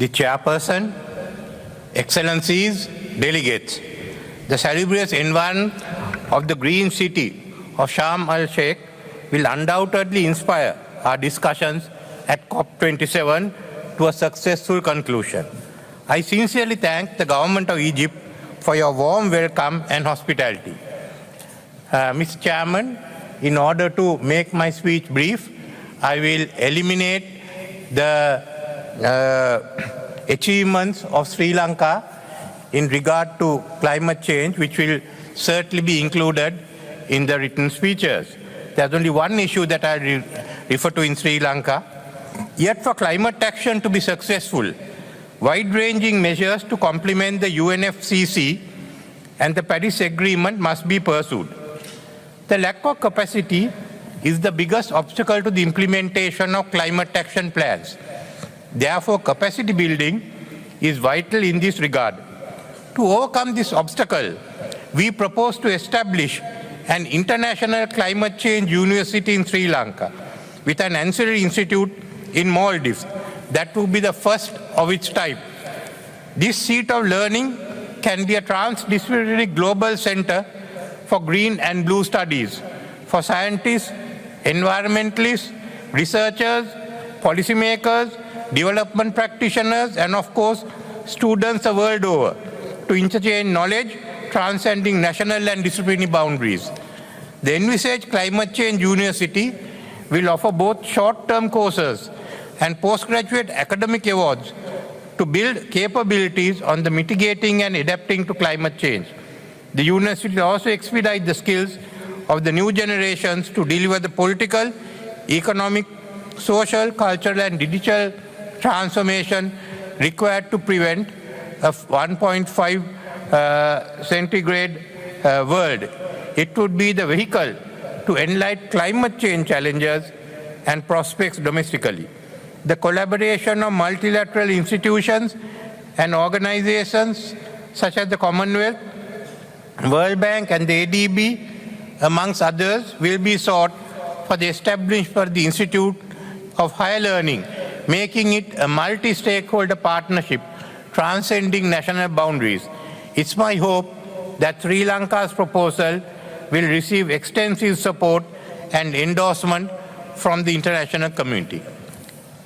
the Chairperson, Excellencies, delegates. The salubrious environment of the green city of Sharm el-Sheikh will undoubtedly inspire our discussions at COP27 to a successful conclusion. I sincerely thank the Government of Egypt for your warm welcome and hospitality. Mr. Chairman, in order to make my speech brief, I will eliminate the achievements of Sri Lanka in regard to climate change, which will certainly be included in the written speeches. There's only one issue that I refer to in Sri Lanka. Yet for climate action to be successful, wide-ranging measures to complement the UNFCCC and the Paris Agreement must be pursued. The lack of capacity is the biggest obstacle to the implementation of climate action plans. Therefore, capacity building is vital in this regard. To overcome this obstacle, we propose to establish an international climate change university in Sri Lanka with an ancillary institute in Maldives that will be the first of its type. This seat of learning can be a transdisciplinary global center for green and blue studies, for scientists, environmentalists, researchers, policymakers, development practitioners, and of course, students the world over to interchange knowledge transcending national and disciplinary boundaries. The envisaged Climate Change University will offer both short-term courses and postgraduate academic awards to build capabilities on the mitigating and adapting to climate change. The university will also expedite the skills of the new generations to deliver the political, economic, social, cultural, and digital transformation required to prevent a 1.5 centigrade world. It would be the vehicle to enlighten climate change challenges and prospects domestically. The collaboration of multilateral institutions and organizations such as the Commonwealth, World Bank, and the ADB, amongst others, will be sought for the establishment of the Institute of Higher Learning, making it a multi-stakeholder partnership transcending national boundaries. It's my hope that Sri Lanka's proposal will receive extensive support and endorsement from the international community.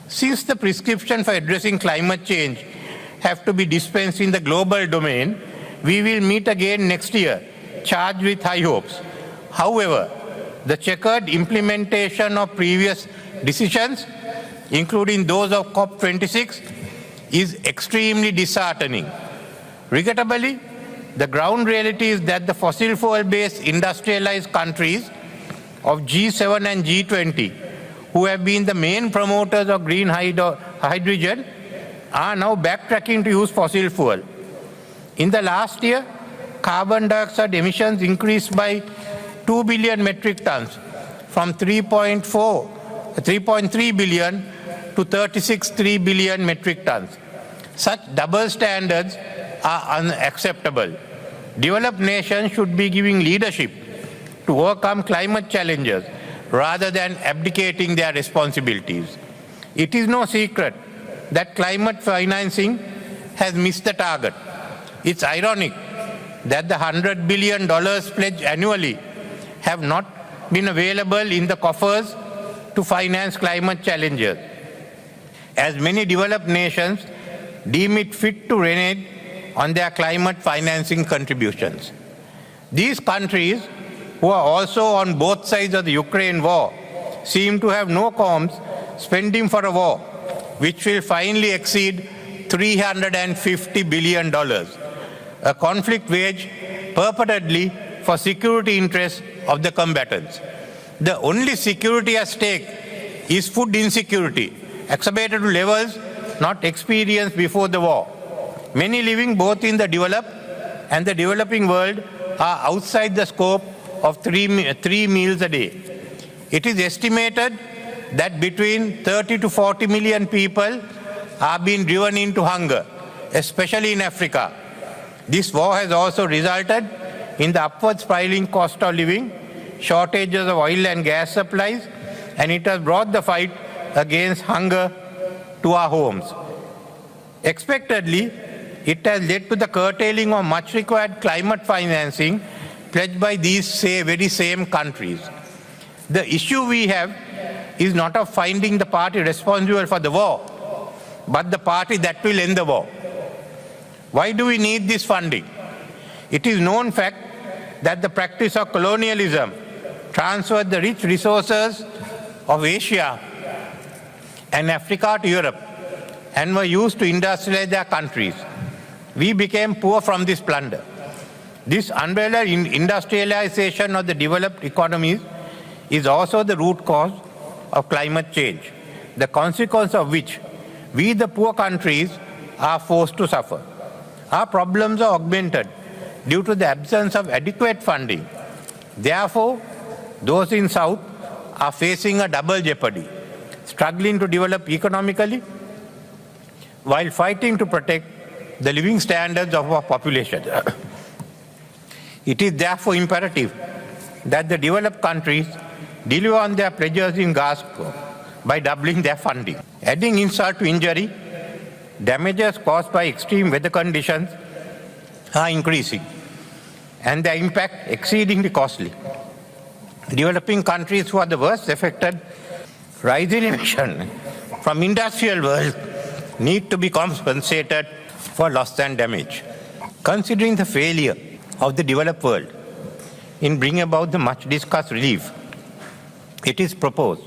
Since the prescription for addressing climate change have to be dispensed in the global domain, we will meet again next year, charged with high hopes. However, the checkered implementation of previous decisions, including those of COP26, is extremely disheartening. Regrettably, the ground reality is that the fossil fuel-based industrialized countries of G7 and G20, who have been the main promoters of green hydrogen, are now backtracking to use fossil fuel. In the last year, carbon dioxide emissions increased by 2 billion metric tons, from 3.3 billion to 36.3 billion metric tons. Such double standards are unacceptable. Developed nations should be giving leadership to overcome climate challenges rather than abdicating their responsibilities. It is no secret that climate financing has missed the target. It's ironic that the $100 billion pledged annually have not been available in the coffers to finance climate challenges, as many developed nations deem it fit to renege on their climate financing contributions. These countries, who are also on both sides of the Ukraine war, seem to have no qualms spending for a war which will finally exceed $350 billion, a conflict waged purportedly for security interests of the combatants. The only security at stake is food insecurity, exacerbated to levels not experienced before the war. Many living both in the developed and the developing world are outside the scope of three meals a day. It is estimated that between 30 to 40 million people are being driven into hunger, especially in Africa. This war has also resulted in the upward spiraling cost of living, shortages of oil and gas supplies, and it has brought the fight against hunger to our homes. Expectedly, it has led to the curtailing of much required climate financing pledged by these very same countries. The issue we have is not of finding the party responsible for the war, but the party that will end the war. Why do we need this funding? It is known fact that the practice of colonialism transferred the rich resources of Asia and Africa to Europe and were used to industrialize their countries. We became poor from this plunder. This unbridled industrialization of the developed economies is also the root cause of climate change, the consequence of which we, the poor countries, are forced to suffer. Our problems are augmented due to the absence of adequate funding. Therefore, those in South are facing a double jeopardy, struggling to develop economically while fighting to protect the living standards of our population. It is therefore imperative that the developed countries deliver on their pledges in Glasgow by doubling their funding. Adding insult to injury, damages caused by extreme weather conditions are increasing and their impact exceedingly costly. Developing countries who are the worst affected, rising emissions from industrial world need to be compensated for loss and damage. Considering the failure of the developed world in bringing about the much discussed relief, it is proposed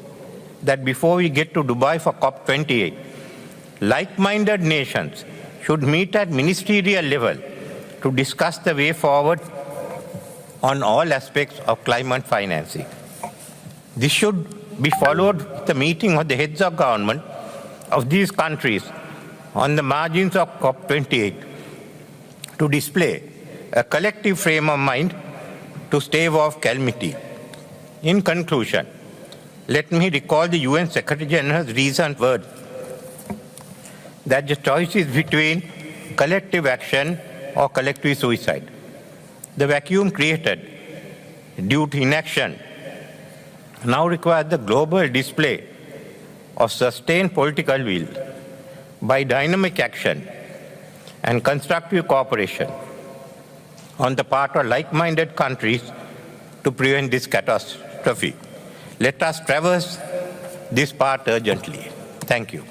that before we get to Dubai for COP28, like-minded nations should meet at ministerial level to discuss the way forward on all aspects of climate financing. This should be followed with the meeting of the heads of government of these countries on the margins of COP28 to display a collective frame of mind to stave off calamity. In conclusion, let me recall the UN Secretary General's recent words that the choice is between collective action or collective suicide. The vacuum created due to inaction now requires the global display of sustained political will by dynamic action and constructive cooperation on the part of like-minded countries to prevent this catastrophe. Let us traverse this path urgently. Thank you.